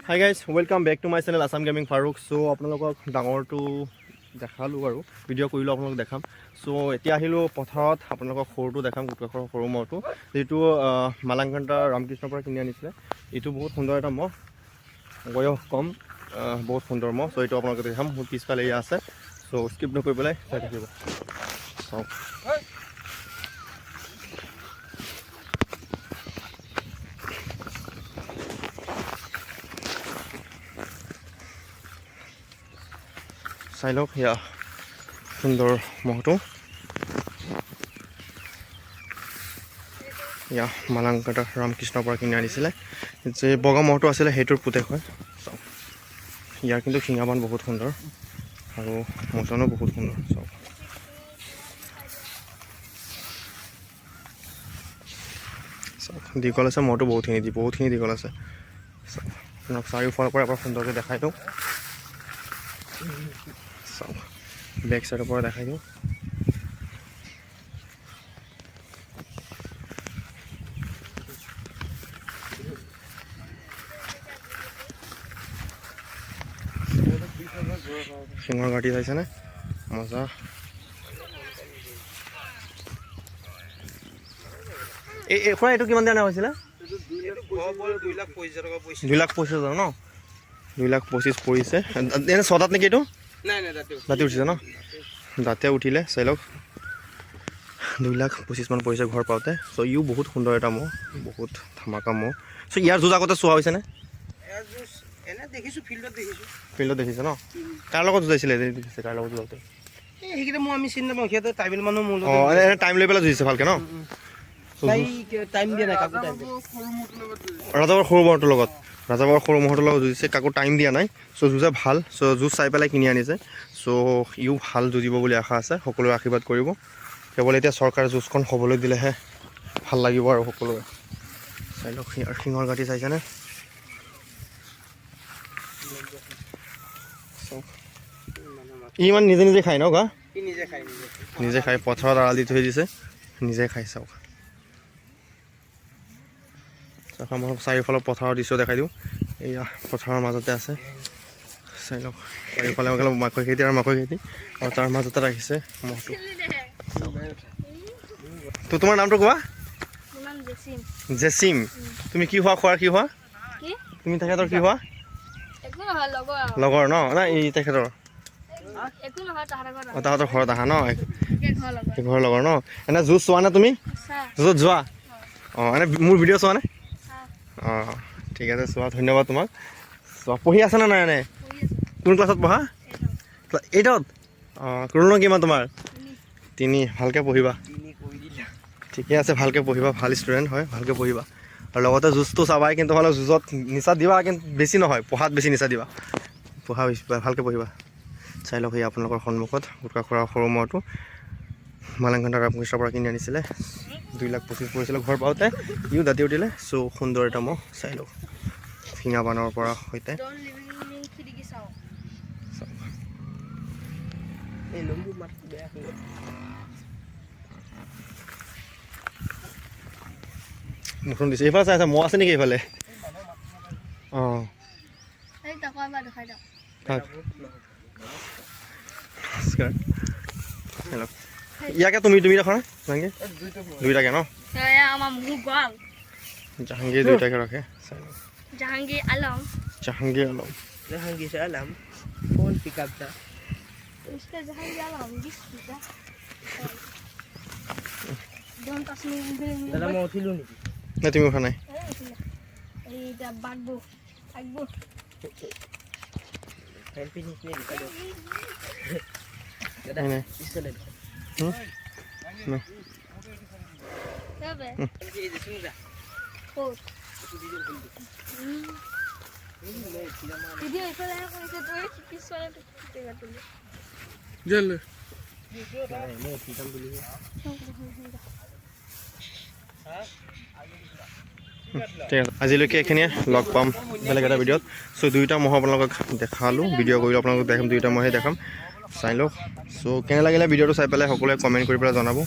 Hi guys, welcome back to my channel Assam Gaming Farooq. So আপোনালোকক ডাঙৰটো দেখালো আৰু ভিডিঅ' কৰিলো আপোনালোকক দেখাম। সো এতিয়া আহিলো পথাৰত আপোনালোকক সৰুটো দেখাম গুটকাখৰ সৰু মহটো যেটো মালাংকান্তা ৰামকৃষ্ণৰ পৰা কিনি আনিছিলে। এইটো বহুত সুন্দৰ এটা মহ বয়স কম বহুত সুন্দৰ মহ। সো এইটো আপোনালোকক দেখাম মোৰ পিছফালে এয়া আছে। সো স্কিপ নকৰি পেলাই চাই থাকিব। চাই লওক সেয়া সুন্দৰ মহটো ইয়া মালাংকান্তা ৰামকৃষ্ণৰ পৰা কিনি আনিছিলে যে বগা মহটো আছিলে সেইটোৰ পুতেক হয়। ইয়াৰ কিন্তু শিঙাবান বহুত সুন্দৰ আৰু মটনো বহুত সুন্দৰ। চাওক দীঘল আছে মহটো বহুতখিনি দীঘল আছে। আপোনাক চাৰিওফালৰ পৰা এবাৰ সুন্দৰকৈ দেখাই দিওঁ। চাওক বেক চাইডৰ পৰা দেখাই দিওঁ। শিঙৰ গাঁঠি চাইছেনে মজা। খুৰা এইটো কিমান দিয়া হৈছিলে? 2,25,000 ন? 2,25,000 পৰিছে। এনে ছটাত নেকি এইটো? দাঁতি উঠিছে ন? দাঁতে উঠিলে চাই লওক 2,25,000 মান পৰিছে ঘৰ পাওঁতে। চ' ইও বহুত সুন্দৰ এটা মহ, বহুত ধামাকা মহ। চ' ইয়াৰ যুঁজ আগতে চোৱা হৈছেনে? ফিল্ডত দেখিছে ন? কাৰ লগত যুঁজাইছিলে? কাৰ লগত যুঁজাওঁতে? টাইম লৈ পেলাই যুঁজিছে ভালকে ন? ৰাজাবৰ সৰু মহটোৰ লগত যুঁজিছে, কাকো টাইম দিয়া নাই। চ' যুঁজে ভাল। চ' যুঁজ চাই পেলাই কিনি আনিছে। চ' ইও ভাল যুঁজিব বুলি আশা আছে। সকলোৱে আশীৰ্বাদ কৰিব। কেৱল এতিয়া চৰকাৰে যুঁজখন হ'বলৈ দিলেহে ভাল লাগিব আৰু সকলোৱে। চাই লওক শিঙৰ গাঁঠি চাইছেনে? ই ইমান নিজে খায় ন? গা নিজে খায়, পথাৰত আড়াল দি থৈ দিছে, নিজে খাই। চাওক মই চাৰিওফালৰ পথাৰৰ দৃশ্য দেখাই দিওঁ। এয়া পথাৰৰ মাজতে আছে। চাই লওক চাৰিওফালে মাকৈ খেতি আৰু তাৰ মাজতে ৰাখিছে মহটো। তো তোমাৰ নামটো কোৱা? জেচিম। তুমি কি হোৱা? খোৱাৰ কি হোৱা? তুমি তেখেতৰ কি হোৱা? লগৰ ন? নাই এই তেখেতৰ তাহাঁতৰ ঘৰত আহা ন? ঘৰৰ লগৰ ন? এনে যুঁজ চোৱা নে তুমি? যুঁজত যোৱা? অঁ এনে মোৰ ভিডিঅ' চোৱা নে? অঁ ঠিক আছে চোৱা, ধন্যবাদ তোমাক। চোৱা পঢ়ি আছানে নাই? এনে কোন ক্লাছত পঢ়া? 8ত? অঁ ৰুণো কিমান তোমাৰ? 3। ভালকৈ পঢ়িবা। ঠিকে আছে, ভালকৈ পঢ়িবা, ভাল ষ্টুডেণ্ট হয়, ভালকৈ পঢ়িবা। আৰু লগতে যুঁজটো চাবাই, কিন্তু হ'লে যুঁজত নিচা দিবা, কিন্তু বেছি নহয়, পঢ়াত বেছি নিচা দিবা। পঢ়া ভালকৈ পঢ়িবা। চাই লওক সেই আপোনালোকৰ সন্মুখত গুটকাখোৰা সৰু মহটো মালাংকান্তা ৰামকৃষ্ণৰ পৰা কিনি আনিছিলে। 2,25,000 পৰিছিলে ঘৰ পাওঁতে। ইও দাঁতি উঠিলে। চ' সুন্দৰ এটা মহ। চাই লওক শিঙাবানৰ পৰা সৈতে। মুখখন দিছে। এইফালে চাই আছে মহ আছে নেকি এইফালে? অঁ ইয়াকে তুমি ৰাখা জাহাংগীৰ? দুইটাকে ন? জাহাংগীৰ দুইটাকে ৰাখে। জাহাংগীৰ আলম कौन पिकअप था? उसका जहांगीर आलम दिखता दोन तस्मी दादा मैं उठिलो নি? না তুমি উঠা নাই? এইটা বাগবো हेल्प नहीं दिखा दो दादा नहीं इसको ले না তবে ये देखो जा ও ভিডিও এখানে কইছে তো পিছনে টিকা তুলি জেল मैं পিটাম বলি ঠিক আছে, আজিলৈকে এইখিনিয়ে। লগ পাম বেলেগ এটা ভিডিঅ'ত। চ' দুইটা মহ আপোনালোকক দেখালোঁ, ভিডিঅ' কৰিলোঁ, আপোনালোকক দেখাম, দুইটা মহে দেখাম। চাই লওক। চ' কেনে লাগিলে ভিডিঅ'টো চাই পেলাই সকলোৱে কমেণ্ট কৰি পেলাই জনাব।